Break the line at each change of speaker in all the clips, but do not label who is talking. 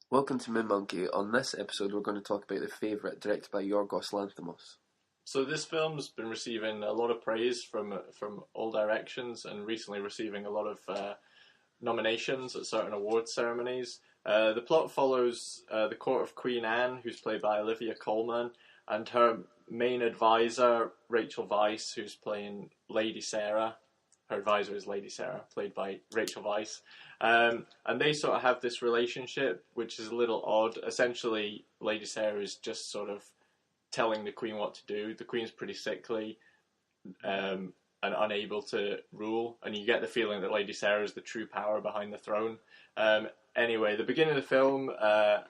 Welcome to Moon Monkey. On this episode, we're going to talk about The Favourite, directed by Yorgos Lanthimos.
So this film's been receiving a lot of praise from all directions, and recently receiving a lot of nominations at certain award ceremonies. The plot follows the court of Queen Anne, who's played by Olivia Coleman, and her main advisor, Rachael Weiss, who's playing Lady Sarah. Her advisor is Lady Sarah, played by Rachael Weiss. And they sort of have this relationship, which is a little odd. Essentially, Lady Sarah is just sort of telling the Queen what to do. The Queen's pretty sickly and unable to rule, and you get the feeling that Lady Sarah is the true power behind the throne. Anyway, the beginning of the film, a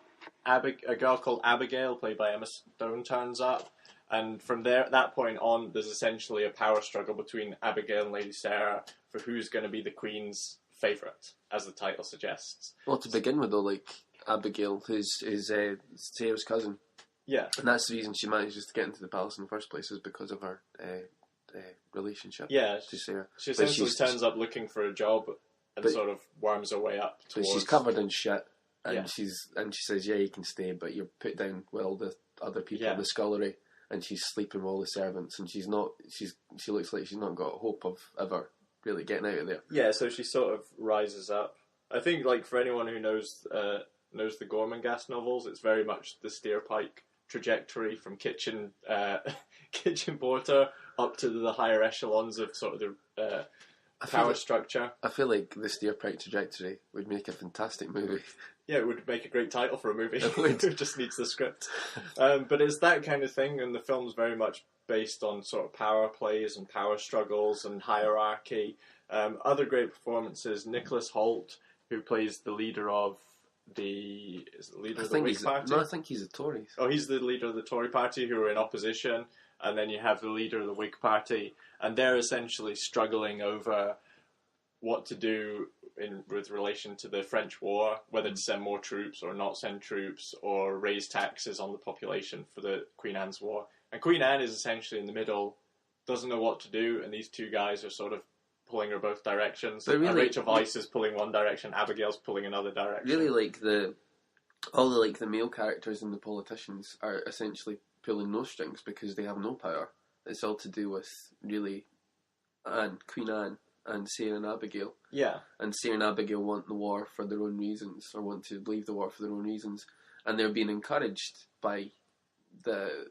girl called Abigail, played by Emma Stone, turns up. And from that point on, there's essentially a power struggle between Abigail and Lady Sarah for who's going to be the Queen's favourite, as the title suggests.
Well, to begin with, though, like, Abigail, who's Sarah's cousin.
Yeah.
And that's the reason she manages to get into the palace in the first place, is because of her relationship to Sarah.
She essentially turns up looking for a job and sort of worms her way up towards...
But she's covered in shit, and
Yeah.
she says, yeah, you can stay, but you're put down with all the other people in the scullery. And she's sleeping with all the servants, and she looks like she's not got hope of ever really getting out of there.
Yeah, so she sort of rises up. I think, like, for anyone who knows the Gormenghast novels, it's very much the Steerpike trajectory from kitchen porter up to the higher echelons of sort of the power structure.
I feel like the Steerpike trajectory would make a fantastic movie.
Yeah, it would make a great title for a movie.
It would.
It just needs the script. But it's that kind of thing, and the film's very much based on sort of power plays and power struggles and hierarchy. Other great performances, Nicholas Hoult, who plays the leader of the Whig Party?
No, I think he's a Tory.
Oh, he's the leader of the Tory Party, who are in opposition, and then you have the leader of the Whig Party, and they're essentially struggling over what to do with relation to the French war, whether to send more troops or not send troops, or raise taxes on the population for the Queen Anne's war. And Queen Anne is essentially in the middle, doesn't know what to do, and these two guys are sort of pulling her both directions. Really, and Rachel Weisz is pulling one direction, Abigail's pulling another direction.
Really, like all the male characters and the politicians are essentially pulling no strings because they have no power. It's all to do with really Queen Anne and Sarah and Abigail.
Yeah.
And Sarah and Abigail want the war for their own reasons, or want to leave the war for their own reasons, and they're being encouraged by the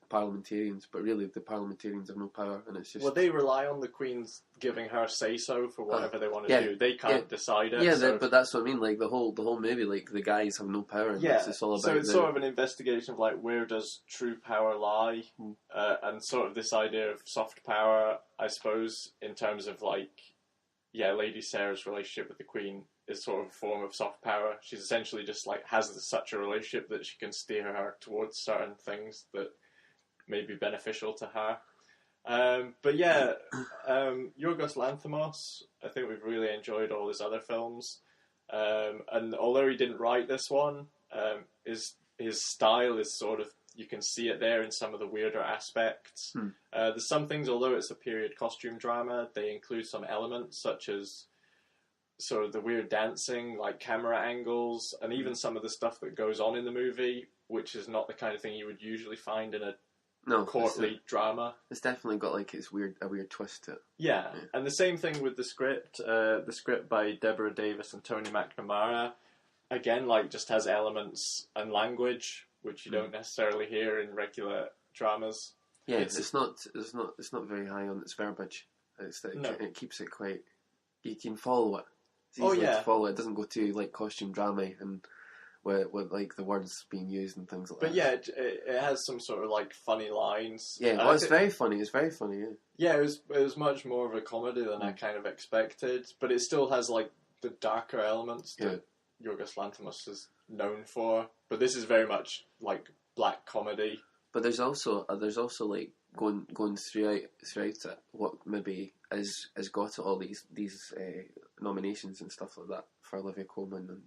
parliamentarians, but really the parliamentarians have no power, and it's just...
Well, they rely on the Queen's giving her say-so for whatever they want to do. They can't decide it.
Yeah, but that's what I mean, like, the whole movie, like, the guys have no power, and it's all about...
So it's sort of an investigation of, like, where does true power lie, and sort of this idea of soft power, I suppose, in terms of, like, Lady Sarah's relationship with the Queen is sort of a form of soft power. She's essentially just, like, has such a relationship that she can steer her towards certain things that may be beneficial to her. Yorgos Lanthimos, I think we've really enjoyed all his other films. And although he didn't write this one, his style is sort of, you can see it there in some of the weirder aspects. There's some things, although it's a period costume drama, they include some elements such as sort of the weird dancing, like camera angles, and even some of the stuff that goes on in the movie, which is not the kind of thing you would usually find in a courtly drama.
It's definitely got like a weird twist to it.
Yeah, and the same thing with the script. The script by Deborah Davis and Tony McNamara, again, like, just has elements and language which you don't necessarily hear in regular dramas.
Yeah, it's not very high on its verbiage. It keeps it quite. You can follow it. It's easy to follow it. It doesn't go too like costume drama and with like the words being used and things like that.
But yeah, it has some sort of like funny lines.
Yeah, it's very funny. It's very funny. Yeah.
Yeah, it was much more of a comedy than I kind of expected, but it still has like the darker elements that Yorgos Lanthimos is known for. But this is very much like black comedy.
But there's also like going throughout it, what maybe has got all these nominations and stuff like that for Olivia Coleman, and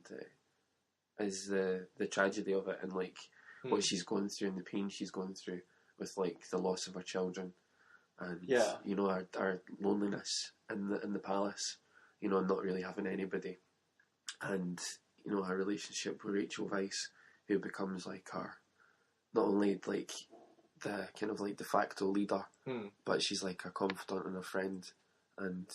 is the tragedy of it, and like what she's going through and the pain she's going through with like the loss of her children, and you know, our loneliness in the palace, you know, not really having anybody, and you know, her relationship with Rachel Weiss, who becomes like her, not only like the kind of like de facto leader, but she's like a confidant and a friend, and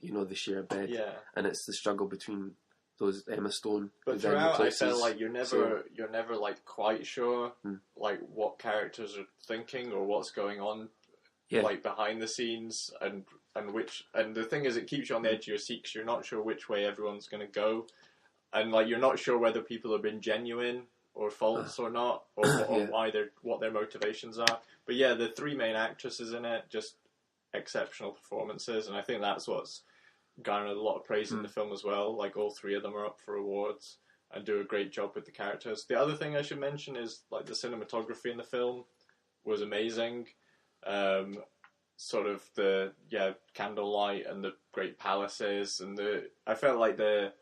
you know they share a bed, and it's the struggle between those Emma Stone.
But throughout, I felt like you're never like quite sure like what characters are thinking or what's going on, like behind the scenes, and the thing is, it keeps you on the edge of your seat 'cause you're not sure which way everyone's going to go, and like you're not sure whether people have been genuine or false or not, or what their motivations are. But yeah, the three main actresses in it, just exceptional performances, and I think that's what's garnered a lot of praise in the film as well. Like all three of them are up for awards and do a great job with the characters. The other thing I should mention is like the cinematography in the film was amazing. Sort of the candlelight and the great palaces, and I felt like the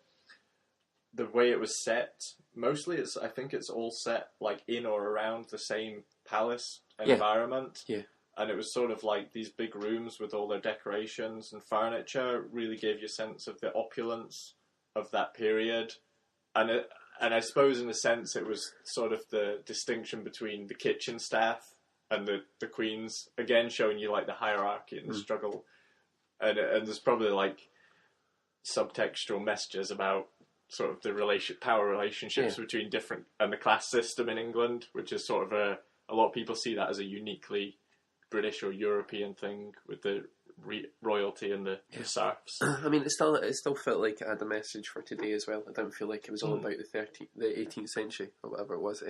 way it was set, mostly I think it's all set like in or around the same palace environment. Yeah. And it was sort of like these big rooms with all their decorations and furniture really gave you a sense of the opulence of that period. And I suppose in a sense it was sort of the distinction between the kitchen staff and the queens, again showing you like the hierarchy and the struggle. And there's probably like subtextual messages about sort of the power relationships between different, and the class system in England, which is sort of a lot of people see that as a uniquely British or European thing with the royalty and the serfs.
I mean, it still felt like it had a message for today as well. I didn't feel like it was all about the 18th century or whatever it was.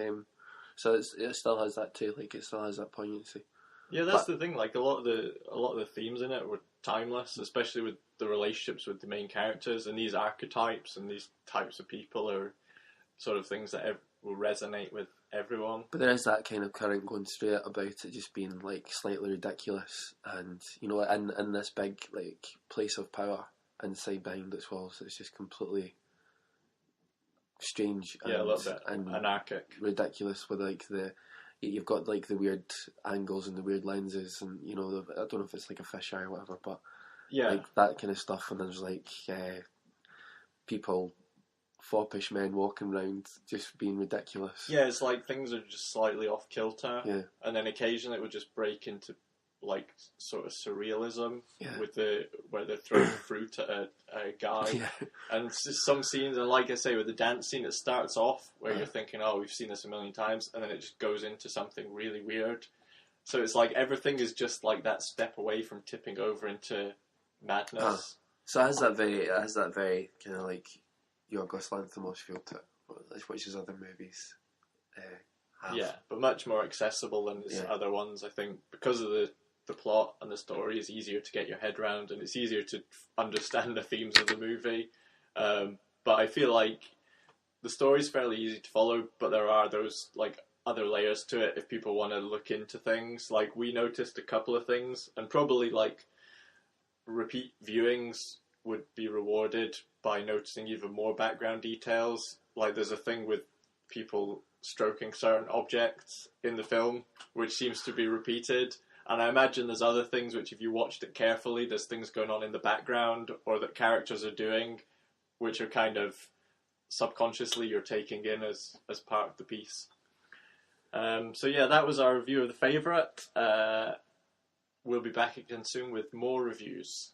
So it still has that too. Like it still has that poignancy.
Yeah, that's the thing. Like a lot of the themes in it were timeless, especially with the relationships with the main characters, and these archetypes and these types of people are sort of things that will resonate with everyone.
But there is that kind of current going through it about it just being like slightly ridiculous, and you know, in this big like place of power inside behind its walls, it's just completely strange. And,
a little bit anarchic,
ridiculous. With like you've got like the weird angles and the weird lenses, and you know, I don't know if it's like a fisheye or whatever, but like that kind of stuff. And there's like people, foppish men walking around just being ridiculous.
Yeah, it's like things are just slightly off kilter. Yeah. And then occasionally it would just break into like sort of surrealism with where they're throwing fruit at a guy. Yeah. And some scenes, and like I say, with the dance scene, it starts off where you're thinking, oh, we've seen this a million times, and then it just goes into something really weird. So it's like everything is just like that step away from tipping over into madness.
So it has that very kind of like Yorgos Lanthimos feel to it, which his other movies have.
Yeah, but much more accessible than his other ones, I think, because of the plot and the story is easier to get your head around, and it's easier to understand the themes of the movie. But I feel like the story's fairly easy to follow, but there are those like other layers to it if people want to look into things. Like we noticed a couple of things, and probably like repeat viewings would be rewarded by noticing even more background details. Like there's a thing with people stroking certain objects in the film, which seems to be repeated. And I imagine there's other things which, if you watched it carefully, there's things going on in the background or that characters are doing, which are kind of subconsciously you're taking in as part of the piece. So yeah, that was our review of The Favourite. We'll be back again soon with more reviews.